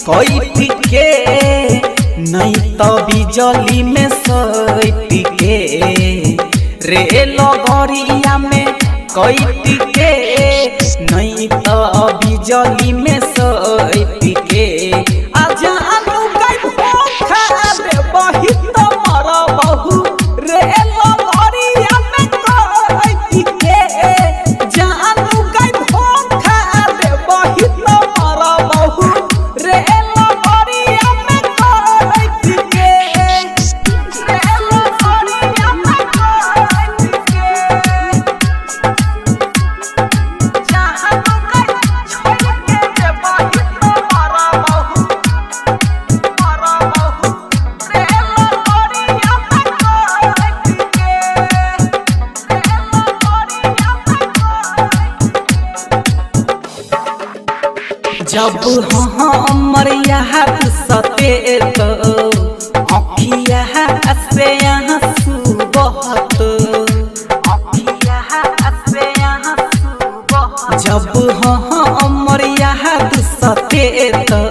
कोई टिके नहीं तो बिजली में सोई टिके रे लगरिया में कोई टिके नहीं तो बिजली में सोई टिके आजा अनु गई भूखा रे बही तो मरा बहु रे लगरिया में कोई टिके जानू गई भूखा रे बही तो मरा बहु रे लगरिया में कोई टिके रे लगरिया में कोई टिके जानू गई छोड़ के रे बही तो मरा बहु रे लगरिया में कोई टिके जब हमर याद सते तो अखिया से यहाँ सुबहत जब हमर याद सते तो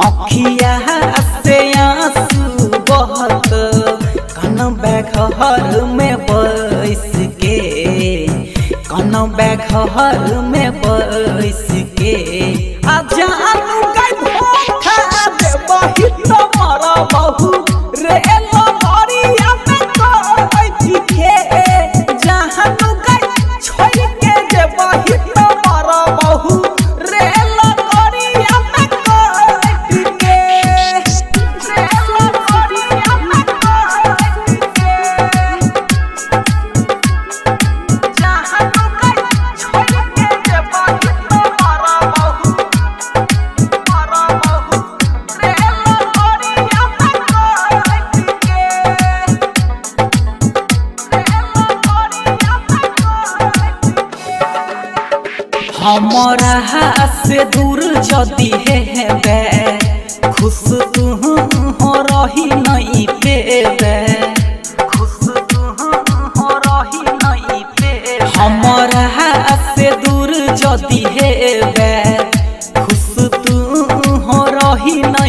अखिया से यहाँ सुबहत कन बैघर में बैस के कन बैघर में बैस के आजा अनु गई भूखा रे बही तो मरा बहु रे लगरिया में कोई टिके जानू गई छोड़ के रे बही तो मरा बहु रे लगरिया में कोई टिके रे लगरिया में कोई टिके जानू गई छोड़ के रे बही तो मरा बहु हमारा से दूर जदी है बे खुश तू हो रही नहीं पेबे खुश तू हो रही नहीं पेबे हमारा से दूर जदी है बे खुश तू हो रही नहीं